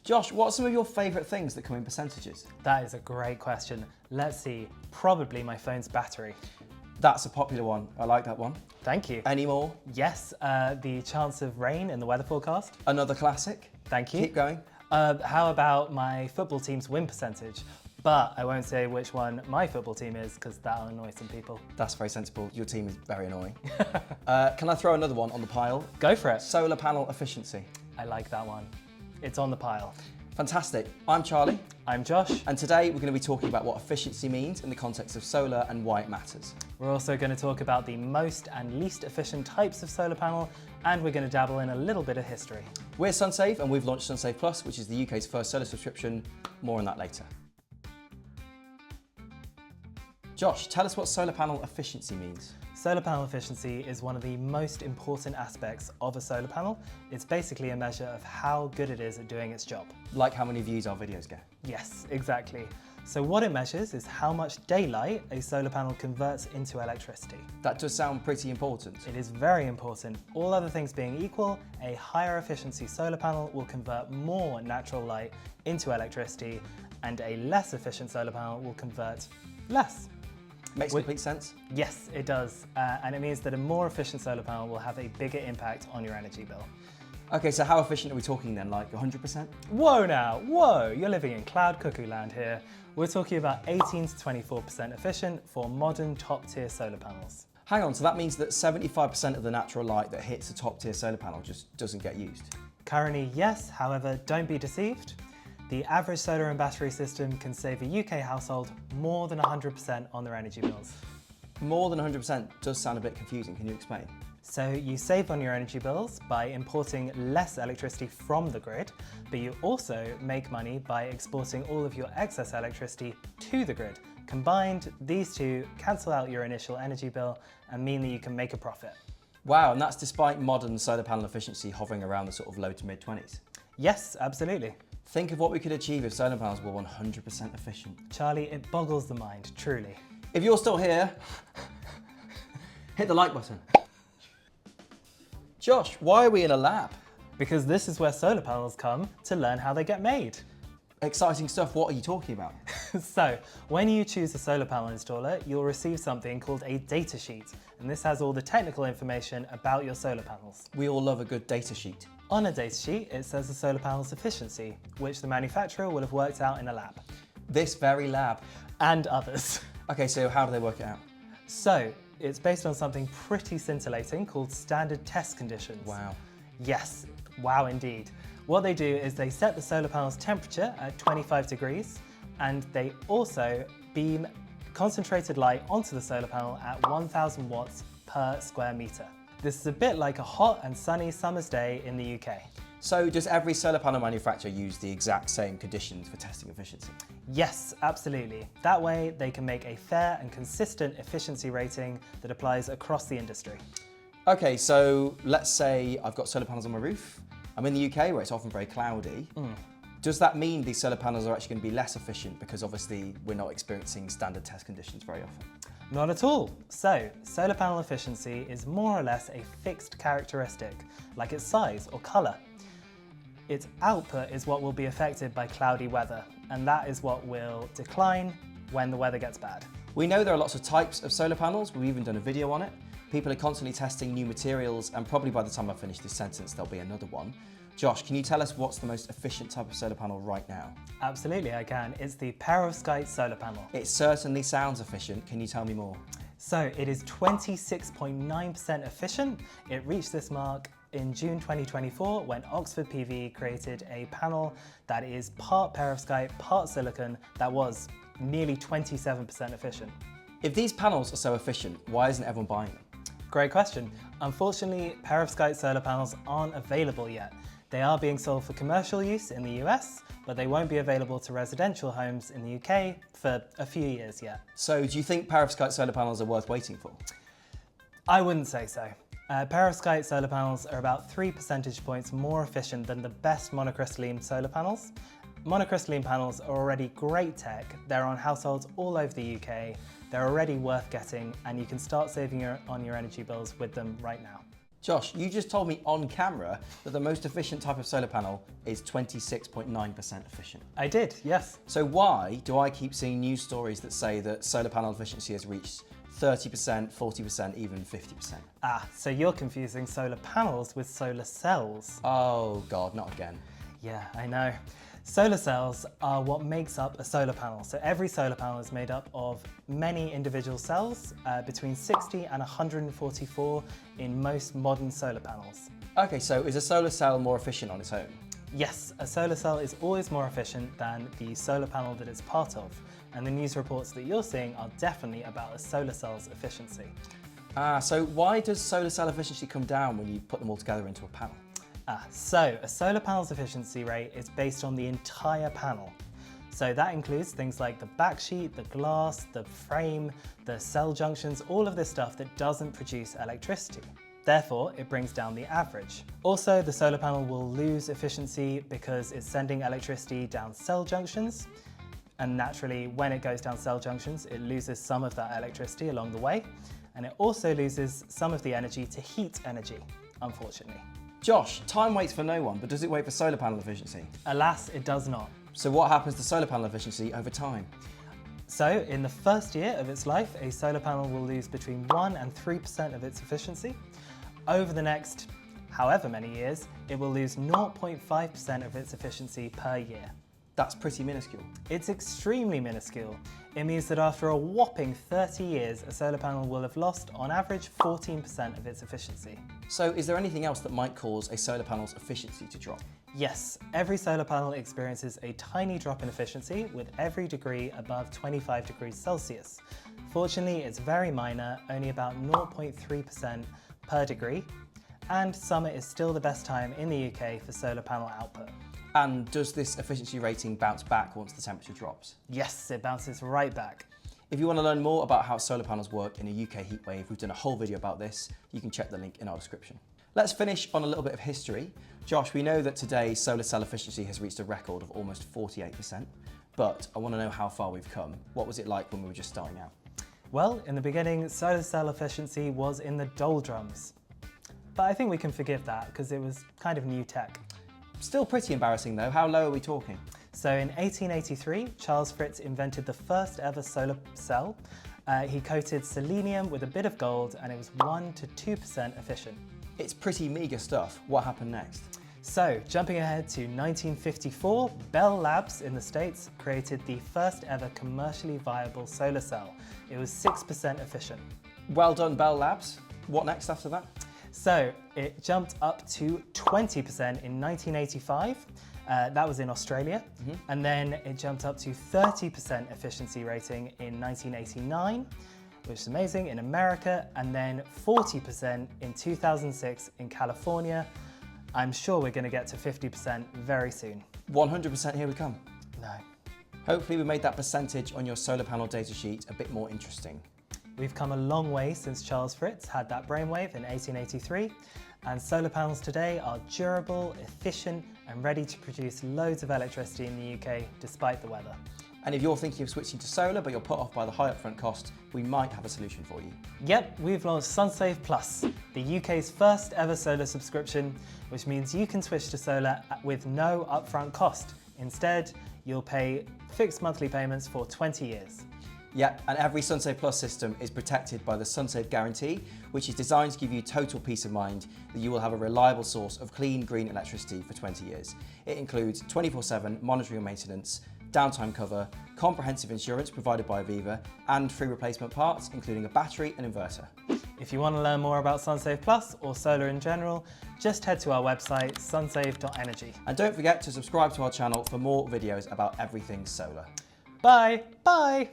Josh, what are some of your favourite things that come in percentages? That is a great question. Let's see, probably my phone's battery. That's a popular one. I like that one. Thank you. Any more? Yes, the chance of rain in the weather forecast. Another classic? Thank you. Keep going. How about my football team's win percentage? But I won't say which one my football team is because that'll annoy some people. That's very sensible. Your team is very annoying. Can I throw another one on the pile? Go for it. Solar panel efficiency. I like that one. It's on the pile. Fantastic. I'm Charlie. I'm Josh. And today we're going to be talking about what efficiency means in the context of solar and why it matters. We're also going to talk about the most and least efficient types of solar panel, and we're going to dabble in a little bit of history. We're Sunsave and we've launched Sunsave Plus, which is the UK's first solar subscription. More on that later. Josh, tell us what solar panel efficiency means. Solar panel efficiency is one of the most important aspects of a solar panel. It's basically a measure of how good it is at doing its job. Like how many views our videos get. Yes, exactly. So what it measures is how much daylight a solar panel converts into electricity. That does sound pretty important. It is very important. All other things being equal, a higher efficiency solar panel will convert more natural light into electricity, and a less efficient solar panel will convert less. Makes complete sense? Yes, it does. And it means that a more efficient solar panel will have a bigger impact on your energy bill. Okay, so how efficient are we talking then? Like 100%? Whoa now, whoa, you're living in cloud cuckoo land here. We're talking about 18 to 24% efficient for modern top tier solar panels. Hang on, so that means that 75% of the natural light that hits a top tier solar panel just doesn't get used? Currently, yes, however, don't be deceived. The average solar and battery system can save a UK household more than 100% on their energy bills. More than 100% does sound a bit confusing. Can you explain? So you save on your energy bills by importing less electricity from the grid, but you also make money by exporting all of your excess electricity to the grid. Combined, these two cancel out your initial energy bill and mean that you can make a profit. Wow, and that's despite modern solar panel efficiency hovering around the sort of low to mid 20s. Yes, absolutely. Think of what we could achieve if solar panels were 100% efficient. Charlie, it boggles the mind, truly. If you're still here, hit the like button. Josh, why are we in a lab? Because this is where solar panels come to learn how they get made. Exciting stuff, what are you talking about? So, when you choose a solar panel installer, you'll receive something called a data sheet, and this has all the technical information about your solar panels. We all love a good data sheet. On a data sheet, it says the solar panel's efficiency, which the manufacturer will have worked out in a lab. This very lab. And others. Okay, so how do they work it out? So, it's based on something pretty scintillating called standard test conditions. Wow. Yes, wow indeed. What they do is they set the solar panel's temperature at 25 degrees, and they also beam concentrated light onto the solar panel at 1000 watts per square metre. This is a bit like a hot and sunny summer's day in the UK. So does every solar panel manufacturer use the exact same conditions for testing efficiency? Yes, absolutely. That way they can make a fair and consistent efficiency rating that applies across the industry. Okay, so let's say I've got solar panels on my roof. I'm in the UK where it's often very cloudy. Does that mean these solar panels are actually going to be less efficient because obviously we're not experiencing standard test conditions very often? Not at all. So, solar panel efficiency is more or less a fixed characteristic, like its size or colour. Its output is what will be affected by cloudy weather, and that is what will decline when the weather gets bad. We know there are lots of types of solar panels. We've even done a video on it. People are constantly testing new materials, and probably by the time I finish this sentence, there'll be another one. Josh, can you tell us what's the most efficient type of solar panel right now? Absolutely, I can. It's the perovskite solar panel. It certainly sounds efficient. Can you tell me more? So it is 26.9% efficient. It reached this mark in June 2024 when Oxford PV created a panel that is part perovskite, part silicon that was nearly 27% efficient. If these panels are so efficient, why isn't everyone buying them? Great question. Unfortunately, perovskite solar panels aren't available yet. They are being sold for commercial use in the US, but they won't be available to residential homes in the UK for a few years yet. So do you think perovskite solar panels are worth waiting for? I wouldn't say so. Perovskite solar panels are about 3 percentage points more efficient than the best monocrystalline solar panels. Monocrystalline panels are already great tech. They're on households all over the UK. They're already worth getting, and you can start saving on your energy bills with them right now. Josh, you just told me on camera that the most efficient type of solar panel is 26.9% efficient. I did, yes. So why do I keep seeing news stories that say that solar panel efficiency has reached 30%, 40%, even 50%? So you're confusing solar panels with solar cells. Oh God, not again. Yeah, I know. Solar cells are what makes up a solar panel. So every solar panel is made up of many individual cells, between 60 and 144 in most modern solar panels. Okay, so is a solar cell more efficient on its own? Yes, a solar cell is always more efficient than the solar panel that it's part of. And the news reports that you're seeing are definitely about a solar cell's efficiency. So why does solar cell efficiency come down when you put them all together into a panel? So a solar panel's efficiency rate is based on the entire panel. So that includes things like the backsheet, the glass, the frame, the cell junctions, all of this stuff that doesn't produce electricity. Therefore, it brings down the average. Also, the solar panel will lose efficiency because it's sending electricity down cell junctions. And naturally, when it goes down cell junctions, it loses some of that electricity along the way. And it also loses some of the energy to heat energy, unfortunately. Josh, time waits for no one, but does it wait for solar panel efficiency? Alas, it does not. So what happens to solar panel efficiency over time? So in the first year of its life, a solar panel will lose between 1 and 3% of its efficiency. Over the next however many years, it will lose 0.5% of its efficiency per year. That's pretty minuscule. It's extremely minuscule. It means that after a whopping 30 years, a solar panel will have lost, on average, 14% of its efficiency. So is there anything else that might cause a solar panel's efficiency to drop? Yes, every solar panel experiences a tiny drop in efficiency with every degree above 25 degrees Celsius. Fortunately, it's very minor, only about 0.3% per degree, and summer is still the best time in the UK for solar panel output. And does this efficiency rating bounce back once the temperature drops? Yes, it bounces right back. If you want to learn more about how solar panels work in a UK heatwave, we've done a whole video about this. You can check the link in our description. Let's finish on a little bit of history. Josh, we know that today solar cell efficiency has reached a record of almost 48%, but I want to know how far we've come. What was it like when we were just starting out? Well, in the beginning, solar cell efficiency was in the doldrums. But I think we can forgive that because it was kind of new tech. Still pretty embarrassing though. How low are we talking? So in 1883, Charles Fritz invented the first ever solar cell. He coated selenium with a bit of gold and it was 1 to 2% efficient. It's pretty meager stuff. What happened next? So jumping ahead to 1954, Bell Labs in the States created the first ever commercially viable solar cell. It was 6% efficient. Well done, Bell Labs. What next after that? So it jumped up to 20% in 1985. That was in Australia. And then it jumped up to 30% efficiency rating in 1989, which is amazing, in America, and then 40% in 2006 in California. I'm sure we're going to get to 50% very soon. 100% here we come. No. Hopefully we made that percentage on your solar panel data sheet a bit more interesting. We've come a long way since Charles Fritz had that brainwave in 1883, and solar panels today are durable, efficient, and ready to produce loads of electricity in the UK despite the weather. And if you're thinking of switching to solar but you're put off by the high upfront cost, we might have a solution for you. Yep, we've launched Sunsave Plus, the UK's first ever solar subscription, which means you can switch to solar with no upfront cost. Instead, you'll pay fixed monthly payments for 20 years. Yep, and every Sunsave Plus system is protected by the Sunsave Guarantee, which is designed to give you total peace of mind that you will have a reliable source of clean, green electricity for 20 years. It includes 24/7 monitoring and maintenance, downtime cover, comprehensive insurance provided by Aviva, and free replacement parts, including a battery and inverter. If you want to learn more about Sunsave Plus or solar in general, just head to our website, sunsave.energy. And don't forget to subscribe to our channel for more videos about everything solar. Bye! Bye!